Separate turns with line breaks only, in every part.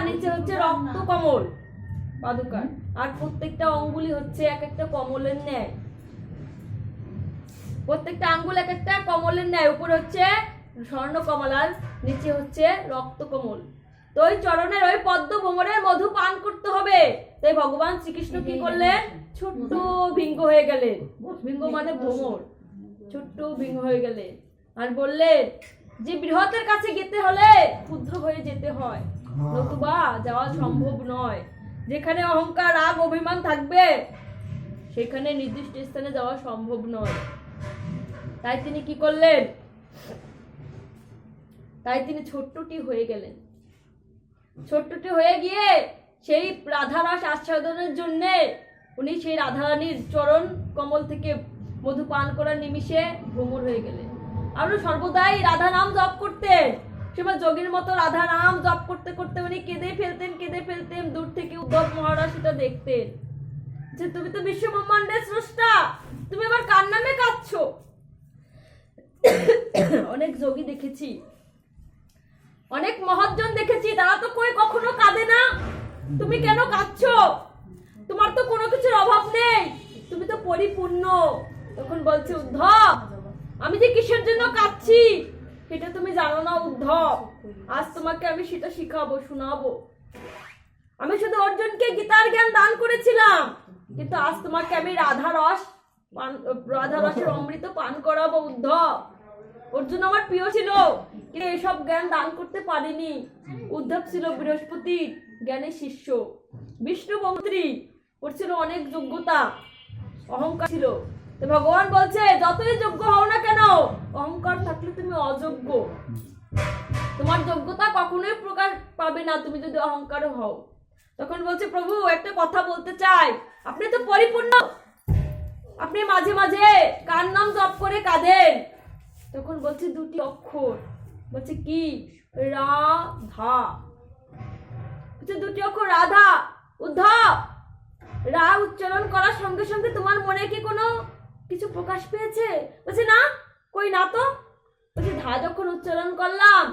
নিচে হচ্ছে রক্ত কমল পাদুকার, আর প্রত্যেকটা অঙ্গুলি হচ্ছে এক একটা কমলের ন্যায়, প্রত্যেকটা আঙ্গুল এক একটা কমলের ন্যায়, উপরে হচ্ছে স্বর্ণ কমল আর নিচে হচ্ছে রক্ত কমল। তো ওই চরণের ওই পদ্ম ভ্রমরের মধু পান করতে হবে। তাই ভগবান শ্রীকৃষ্ণ কি করলেন, ছোট্ট ভিঙ্গ হয়ে গেলেন, ভিঙ্গ মানে ভ্রমর, ছোট্ট ভিঙ্গ হয়ে গেলেন আর বললেন যে বৃহতের কাছে যেতে হলে ক্ষুদ্র হয়ে যেতে হয়, নতুবা যাওয়া সম্ভব নয়। যেখানে অহংকার রাগ অভিমান থাকবে সেখানে নির্দিষ্ট স্থানে যাওয়া সম্ভব নয়। তাই তিনি কি করলেন, তাই তিনি ছোট্টটি হয়ে গেলেন। ছোট্টটি হয়ে গিয়ে সেই রাধারস আস্বাদনের জন্য উনি সেই রাধারানীর চরণ কমল থেকে মধু পান করার নিমিষে ভ্রমর হয়ে গেলেন। আর সর্বদাই রাধা নাম জপ করতেন, সেবার যোগীর মতো রাধা নাম জপ করতে করতে উনি কেঁদে ফেলতেন। দূর থেকে উদ্ধব মহারাজ সেটা দেখতেন যে তুমি তো বিশ্ব ব্রহ্মাণ্ডের স্রষ্টা, তুমি আবার কার নামে কাঁদছো? অনেক যোগী দেখেছি, অনেক মহাজন দেখেছি, তারা তো কখনো কাঁদে না, তুমি কেন কাঁদছো? তোমার তো কোনো কিছুর অভাব নেই, তুমি তো পরিপূর্ণ। তখন বলছে উদ্ধব, আমি যে কিসের জন্য কাঁদছি সেটা তুমি জানো না উদ্ধব, আজ তোমাকে আমি সেটা শিখাবো, শোনাবো। আমি শুধু অর্জুনকে গীতার জ্ঞান দান করেছিলাম, কিন্তু আজ তোমাকে আমি রাধারসের অমৃত পান করাবো উদ্ধব। অর্জুন আমার প্রিয় ছিল, কিন্তু এসব জ্ঞান দান করতে পারিনি। উদ্ধব ছিল বৃহস্পতির জ্ঞানের শিষ্য, বিষ্ণু মন্ত্রী, ওর ছিল অনেক যোগ্যতা, অহংকার ছিল। তো ভগবান বলছে যতই যোগ্য হও না কেন, অহংকার থাকলে তুমি অযোগ্য, তোমার যোগ্যতা কখনোই প্রকাশ পাবে না তুমি যদি অহংকার হও। তখন বলছে প্রভু একটা কথা বলতে চাই, আপনি তো পরিপূর্ণ, আপনি মাঝে মাঝে কার নাম জপ করে কাঁদেন? তখন বলছে দুটি অক্ষর, বলছে কি? রাধা। বলছে দুটি অক্ষর রাধা। উদ্ধব, রা উচ্চারণ করার সঙ্গে সঙ্গে তোমার মনে কি কোনো কিছু প্রকাশ পেয়েছে? বলছে না, কই না তো। বলছে ধা যখন উচ্চারণ করলাম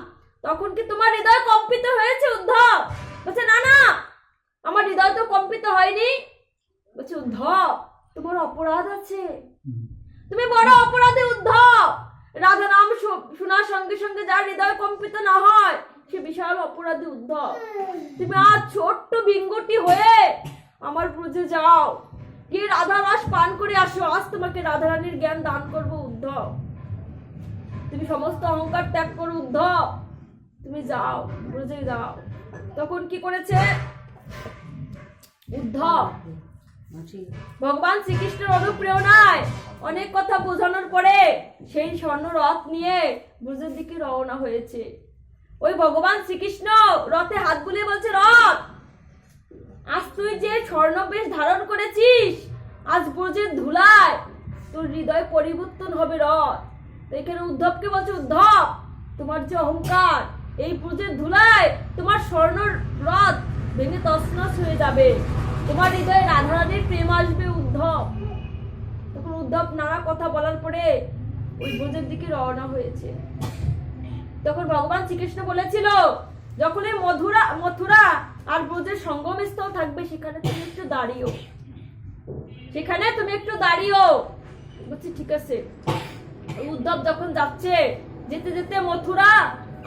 তখন কি তোমার হৃদয় কম্পিত হয়েছে উদ্ধব? বলছে না না, আমার হৃদয় তো কম্পিত হয়নি। বলছে উদ্ধব, তোমার অপরাধ আছে, তুমি বড় অপরাধী উদ্ধব। রাধা নাম শোনার সঙ্গে সঙ্গে যার হৃদয় কম্পিত না হয় সে বিশাল অপরাধী উদ্ধব। তুমি আজ ছোট্ট ভিঙ্গটি হয়ে আমার ব্রজে যাও, গিয়ে রাধা রস পান করে আসো, আজ তোমাকে রাধারানীর জ্ঞান দান করবো উদ্ধব। তুমি সমস্ত অহংকার ত্যাগ করো উদ্ধব, তুমি যাও, ব্রজে যাও। তখন কি করেছে উদ্ধব? ভগবান শ্রীকৃষ্ণের অনুপ্রেরণায় অনেক কথা বোঝানোর পরে সেই স্বর্ণ রথ নিয়ে ব্রজের দিকে রওনা হয়েছে। ওই ভগবান শ্রীকৃষ্ণ রথে হাত বুলিয়ে বলছে, রথ আজ তুই যে স্বর্ণ বেশ ধারণ করেছিস, আজ ব্রজের ধুলায় তোর হৃদয় পরিবর্তন হবে রথ। তো এখানে উদ্ধবকে বলছে উদ্ধব, তোমার যে অহংকার, এই ব্রজের ধুলায় তোমার স্বর্ণ রথ ভেঙে তছনছ হয়ে যাবে, তোমার হৃদয়ে রাধারানীর প্রেম আসবে উদ্ধব। তখন উদ্ধব নানা কথা বলার পরে ওই ব্রজের দিকে রওনা হয়েছে। তখন ভগবান শ্রীকৃষ্ণ বলেছিল যখন এই মথুরা আর ব্রজের সঙ্গম স্থল থাকবে সেখানে তুমি একটু দাঁড়িও, সেখানে তুমি একটু দাঁড়িও। বলছি ঠিক আছে। উদ্ধব যখন যাচ্ছে, যেতে যেতে মথুরা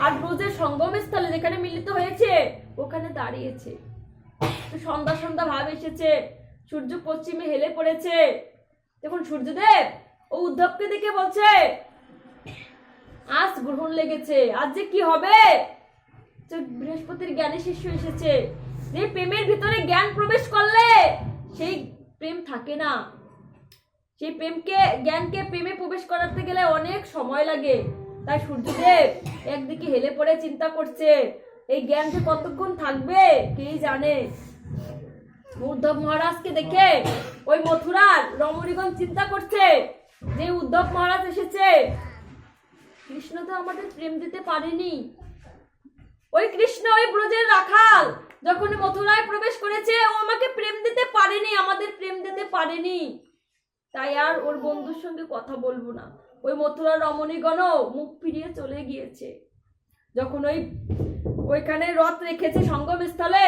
আর ব্রজের সঙ্গম স্থলে যেখানে মিলিত হয়েছে ওখানে দাঁড়িয়েছে। সন্ধ্যা সন্ধ্যা ভাব এসেছে, সূর্য পশ্চিমে হেলে পড়েছে। তখন সূর্যদেব ও উদ্ধবকে দেখে বলছে আজ গ্রহণ লেগেছে, আজ যে কি হবে? বৃহস্পতির জ্ঞানী শিষ্য এসেছে, যে প্রেমের ভিতরে জ্ঞান প্রবেশ করলে সেই প্রেম থাকে না, সেই জ্ঞানকে প্রেমে প্রবেশ করাতে গেলে অনেক সময় লাগে। তাই সূর্যদেব একদিকে হেলে পড়ে চিন্তা করছে এই জ্ঞান যে কতক্ষণ থাকবে কে জানে। উদ্ধব মহারাজকে দেখে ওই মথুরার রমণীগণ চিন্তা করছে যে উদ্ধব মহারাজ এসেছে, কৃষ্ণ তো আমাদের প্রেম দিতে পারেনি। ওই কৃষ্ণ ওই ব্রজের রাখাল যখন মথুরায় প্রবেশ করেছে ও আমাকে প্রেম দিতে পারেনি, আমাদের প্রেম দিতে পারেনি, তাই আর ওর বন্ধুর সঙ্গে কথা বলবো না। ওই মথুরার রমণীগণও মুখ ফিরিয়ে চলে গিয়েছে। যখন ওই ওইখানে রথ রেখেছে সঙ্গম স্থলে,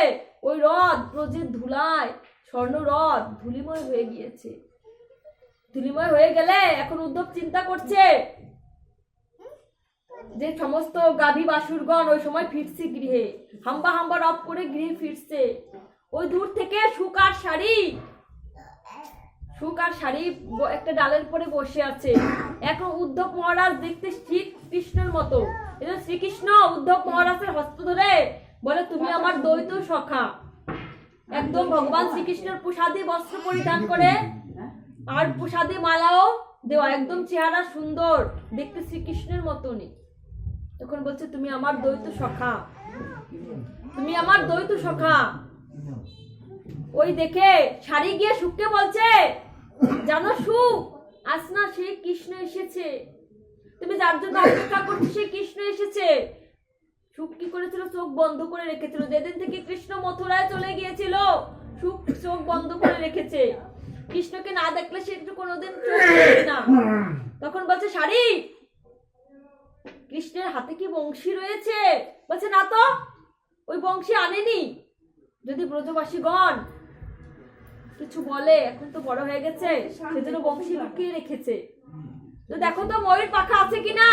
ওই রথ ব্রজের ধুলায়, স্বর্ণ রথ ধুলিময় হয়ে গিয়েছে। ধুলিময় হয়ে গেলে এখন উদ্ধব চিন্তা করছে যে সমস্ত গাভী বাসুরগণ ওই সময় ফিরছে গৃহে, হাম্বা হাম্বা রব করে গৃহে ফিরছে। ওই দূর থেকে সুখ আর শাড়ি একটা ডালের পরে বসে আছে। এখন উদ্ধব মহারাজ দেখতে শ্রীকৃষ্ণের মতো। শ্রীকৃষ্ণ উদ্ধব মহারাজের হস্ত ধরে বলে, তুমি আমার দ্বৈত সখা। একদম ভগবান শ্রীকৃষ্ণের প্রসাদী বস্ত্র পরিধান করে আর প্রসাদী মালাও দেওয়া, একদম চেহারা সুন্দর, দেখতে শ্রীকৃষ্ণের মতনই। তখন বলছে, তুমি আমার দ্বৈত সখা, তুমি আমার দ্বৈত সখা। ওই দেখে শাড়ি গিয়ে সুখকে বলছে, জানো সুখ, আজ না সেই কৃষ্ণ এসেছে, তুমি যার জন্য অপেক্ষা করছো সেই কৃষ্ণ এসেছে। সুখ কি করেছিল? চোখ বন্ধ করে রেখেছিল। যেদিন থেকে কৃষ্ণ মথুরায় চলে গিয়েছিল, সুখ চোখ বন্ধ করে রেখেছে। কৃষ্ণকে না দেখলে সে একটু কোনোদিন চোখ খুলবে না। তখন বলছে, শাড়ি, কৃষ্ণের হাতে কি বংশী রয়েছে? বলছে, না তো, ওই বংশী আনেনি। যদি ব্রজবাসীগণ কিছু বলে, এখন তো বড় হয়ে গেছে, সেজন্য বংশী লুকিয়ে রেখেছে। তো দেখো তো ময়ূর পাখা আছে কিনা।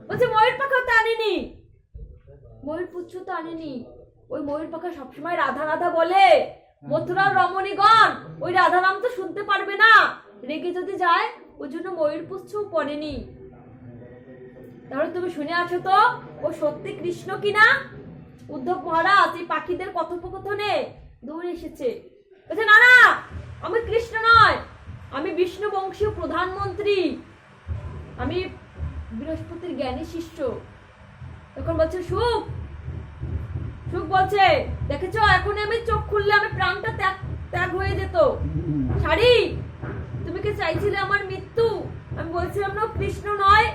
বলছে, ময়ূর পাখা তো আনেনি, ময়ূর পুচ্ছ তো আনেনি। ওই ময়ূর পাখা সবসময় রাধা রাধা বলে। মথুরার রমণীগণ ওই রাধা নাম তো শুনতে পারবে না, রেগে যদি যায়, ওই জন্য ময়ূর পুচ্ছও পড়েনি। তাহলে তুমি শুনে আছো তো ও সত্যি কৃষ্ণ কিনা? উদ্ধব মহারাজ এই পাখিদের কথোপকথনে দৌড়ে এসেছে। বলছে, না না, আমি কৃষ্ণ নয়, আমি বিষ্ণু বংশীয় প্রধানমন্ত্রী, আমি বৃহস্পতির জ্ঞানী শিষ্য। তখন বলছে, সুখ বলছে, দেখেছো, এখন আমি চোখ খুললে আমি প্রাণটা ত্যাগ হয়ে যেত। শাড়ি, তুমি কি চাইছিলে আমার মৃত্যু? আমি বলছিলাম না, কৃষ্ণ নয়,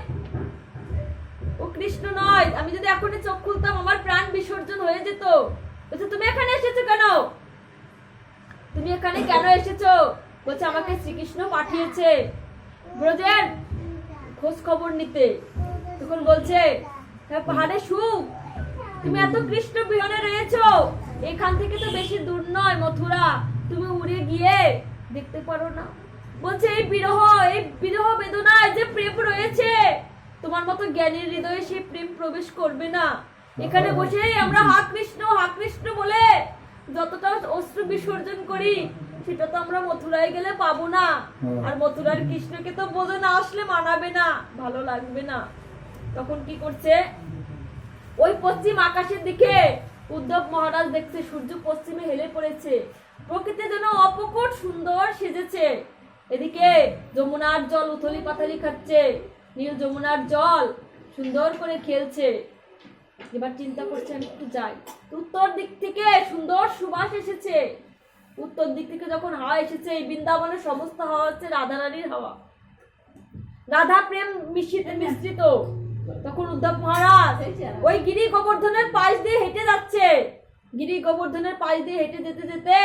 ও কৃষ্ণ নয়। আমি যদি এখনই চোখ খুলতাম, আমার প্রাণ বিসর্জন হয়ে যেত। বলছে, তুমি এখানে এসেছো কেন? তুমি এখানে কেন এসেছো? বলছে, আমাকে শ্রীকৃষ্ণ পাঠিয়েছে ব্রজের খোঁজ খবর নিতে। তখন বলছে, হ্যাঁ পাহাড়ে সুখ, তুমি এত কৃষ্ণ বিহনে রয়েছো, এখান থেকে তো বেশি দূর নয় মথুরা, তুমি উড়ে গিয়ে দেখতে পারো না? বলছে, এই বিরহ বেদনায় যে প্রেম রয়েছে, তোমার মতো জ্ঞানীর হৃদয়ে সেই প্রেম প্রবেশ করবে না। এখানে বসে আমরা হা কৃষ্ণ বলে যতটা অশ্রু বিসর্জন করি, সেটা তো আমরা মথুরায় গেলে পাবো না। আর মথুরার কৃষ্ণকে তো বোঝে না আসলে মানাবে না, ভালো লাগবে না। তখন কি করছে? ওই পশ্চিম আকাশের দিকে উদ্ধব মহারাজ দেখছে সূর্য পশ্চিমে হেলে পড়েছে, প্রকৃতি যেন অপকট সুন্দর সেজেছে। এদিকে যমুনার জল উথলি পাথালি খাচ্ছে, নীল যমুনার জল সুন্দর করে খেলছে। এবার চিন্তা করছে, আমি একটু যাই। উত্তর দিক থেকে সুন্দর সুবাস এসেছে। উত্তর দিক থেকে যখন হাওয়া এসেছে, এই বৃন্দাবনের সমস্ত হাওয়া হচ্ছে রাধারানীর হাওয়া, রাধা প্রেম মিশ্রিত। তখন উদ্ধব মহারাজ ওই গিরি গোবর্ধনের পাশ দিয়ে হেঁটে যাচ্ছে। গিরি গোবর্ধনের পাশ দিয়ে হেঁটে যেতে যেতে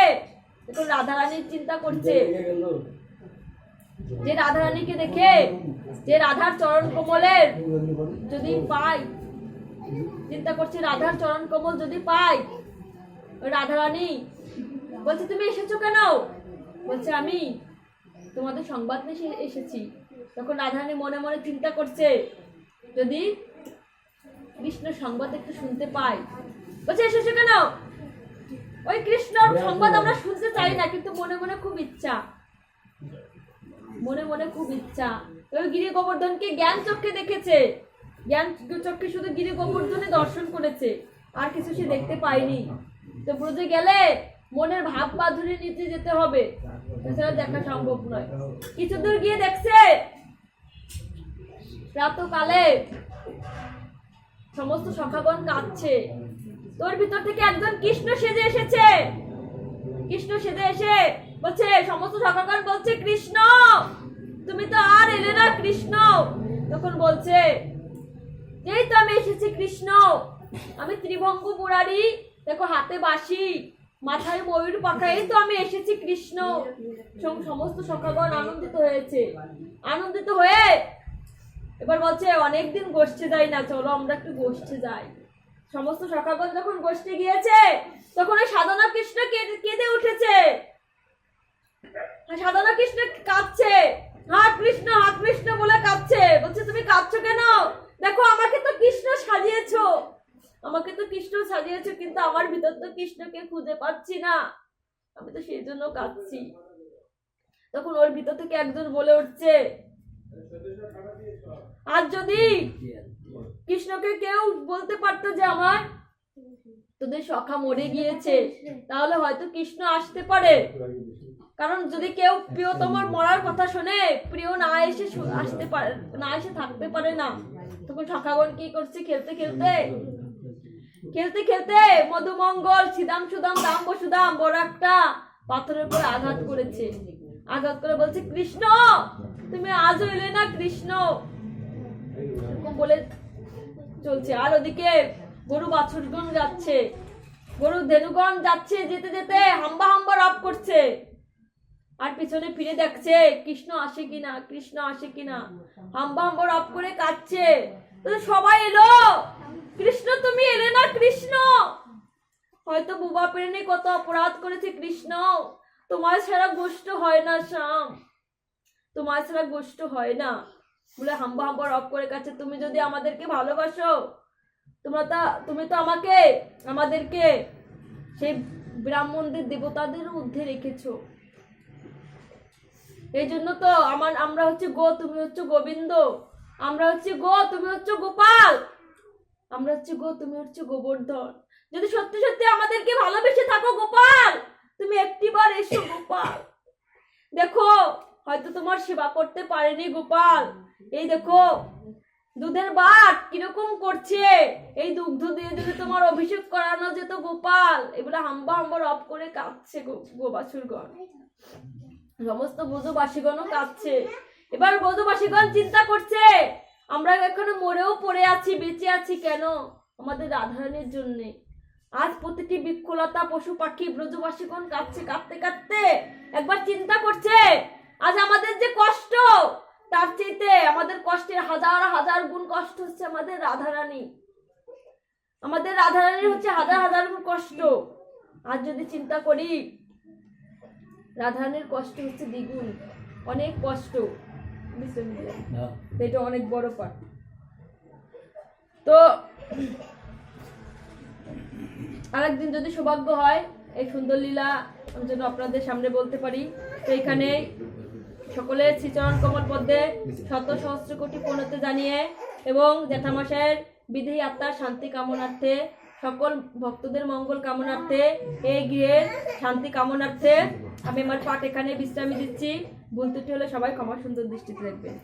এখন রাধারানীর চিন্তা করছে যে রাধারানীকে দেখে, যে রাধার চরণ কমলের যদি পাই, চিন্তা করছে রাধার চরণ কমল যদি পাই। রাধারানী বলছে, তুমি এসেছো কেন? বলছে, আমি তোমাদের সংবাদ নিয়ে এসেছি। তখন রাধারানী মনে মনে চিন্তা করছে, যদি কৃষ্ণের সংবাদ একটু শুনতে পাই। বলছে, এসেছো কেন? ওই কৃষ্ণর সংবাদ আমরা শুনতে চাই না, কিন্তু মনে মনে খুব ইচ্ছা, ওই গিরি গোবর্ধনকে জ্ঞান চক্ষে দেখেছে, জ্ঞান চক্ষে শুধু গিরি গোবর্ধনে দর্শন করেছে, আর কিছু সে দেখতে পায়নি। তো ব্রজে গেলে মনের ভাব বাঁধুরে নিতে যেতে হবে, এছাড়া দেখা সম্ভব নয়। কিছু দূর গিয়ে দেখছে প্রাতকালে সমস্ত সখাগণ কাঁদছে। তোর ভিতর থেকে একজন কৃষ্ণ সেজে এসেছে। কৃষ্ণ সেজে এসে বলছে, সমস্ত সখাগণ বলছে, কৃষ্ণ তুমি তো আর এলে না কৃষ্ণ। তখন বলছে, এই তো আমি এসেছি কৃষ্ণ, আমি ত্রিভঙ্গ মুরারি, দেখো হাতে বাঁশি, মাথায় ময়ূর পাখা, এই তো আমি এসেছি কৃষ্ণ। সমস্ত সখাগণ আনন্দিত হয়েছে। আনন্দিত হয়ে এবার বলছে, অনেকদিন গোষ্ঠে যাই না, চলো আমরা একটু গোষ্ঠে যাই। সমস্ত সখাগণ যখন গোষ্ঠী গিয়েছে তখন ওই সাধনা কৃষ্ণ কেঁদে উঠেছে। সাধনা কৃষ্ণ কাঁদছে, হা কৃষ্ণ বলে কাঁদছে। বলছে তুমি কাঁদছো কেন? দেখো আমাকে তো কৃষ্ণ সাজিয়েছো, কিন্তু আমার ভিতর তো কৃষ্ণকে খুঁজে পাচ্ছি না, আমি তো সেই জন্য কাঁদছি। তখন ওর ভিতর থেকে একজন বলে উঠছে, আজ যদি কৃষ্ণকে কেউ বলতে পারতো যে আমার তোদের সখা মরে গিয়েছে, তাহলে হয়তো কৃষ্ণ আসতে পারে। কারণ যদি কেউ প্রিয়তমর মরার কথা শুনে প্রিয় না এসে থাকতে পারে না। তখন সখাগণ কি করছে, খেলতে খেলতে মধুমঙ্গল সিদাম সুদাম দাম বসুদাম বড় একটা পাথরের উপর আঘাত করে বলছে, কৃষ্ণ তুমি আজও এলে না কৃষ্ণ, বলে চলছে। আর ওদিকে গরু বাছুরগণ যাচ্ছে, গরু ধেনুগণ যাচ্ছে, যেতে হাম্বা রব করছে। আর পিছনে ফিরে দেখছে কৃষ্ণ আসে কিনা, হাম্বা রব করে কাঁদছে। সবাই এলো, কৃষ্ণ তুমি এলে না কৃষ্ণ, হয়তো বুবা প্রেমে কত অপরাধ করেছে কৃষ্ণ, তোমার ছাড়া গোষ্ঠ হয় না শ্যাম, তোমার ছাড়া গোষ্ঠ হয় না বলে হাম্বা রব করে কাছে। তুমি যদি আমাদেরকে ভালোবাসো, তুমি তো আমাদেরকে সেই ব্রাহ্মণদের দেবতাদের ঊর্ধ্বে রেখেছো। এই জন্য তো আমরা হচ্ছে গো, তুমি হচ্ছে গোবিন্দ, আমরা হচ্ছে গো, তুমি হচ্ছে গোপাল, আমরা হচ্ছে গো, তুমি হচ্ছে গোবর্ধন। যদি সত্যি সত্যি আমাদেরকে ভালোবেসে থাকো গোপাল, তুমি একটিবার এসো গোপাল। দেখো হয়তো তোমার সেবা করতে পারেনি গোপাল, এই দেখো দুধের বাট কিরকম করছে, এই দুগ্ধ দিয়ে যদি তোমার অভিষেক করানো যেত গোপাল। এগুলো হাম্বা রব করে কাঁদছে গোবাছুরগণ, সমস্ত ব্রজবাসীগণও কাঁদছে। এবার ব্রজবাসীগণ চিন্তা করছে, আমরা এখনো মরেও পড়ে আছি, বেঁচে আছি কেন? আমাদের রাধারানীর জন্য। আজ প্রতিটি বৃক্ষলতা পশু পাখি ব্রজবাসীগণ কাঁদতে একবার চিন্তা করছে, আজ আমাদের যে কষ্ট, তার চাইতে আমাদের কষ্টের হাজার গুণ কষ্ট হচ্ছে আমাদের রাধারানীর হচ্ছে হাজার গুণ কষ্ট। আজ যদি চিন্তা করি, রাধারানীর কষ্ট হচ্ছে দ্বিগুণ, অনেক কষ্ট, এটা অনেক বড় পাঠ। তো আরেকদিন যদি সৌভাগ্য হয় এই সুন্দর লীলা যেন আপনাদের সামনে বলতে পারি। তো এখানে সকলের শ্রীচরণ কমল পদ্মে শত সহস্র কোটি প্রণতি জানিয়ে এবং জ্যাঠামশাইয়ের বিদেহী আত্মার শান্তি কামনার্থে, সকল ভক্তদের মঙ্গল কামনার্থে, এই গৃহের শান্তি কামনার্থে আমি আমার পাঠ এখানে বিশ্রামী দিচ্ছি। ভুল ত্রুটি হলে সবাই ক্ষমা সুন্দর দৃষ্টিতে দেখবেন।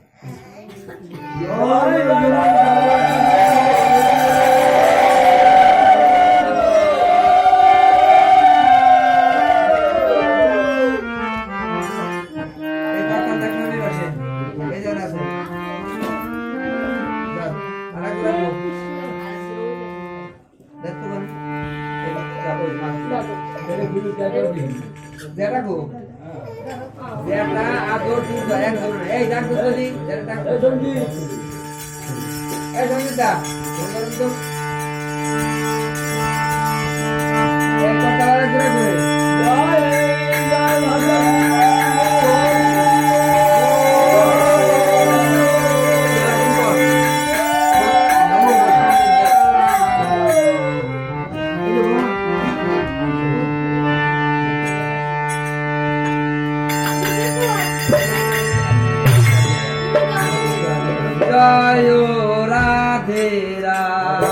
জয় রাধে রাধে।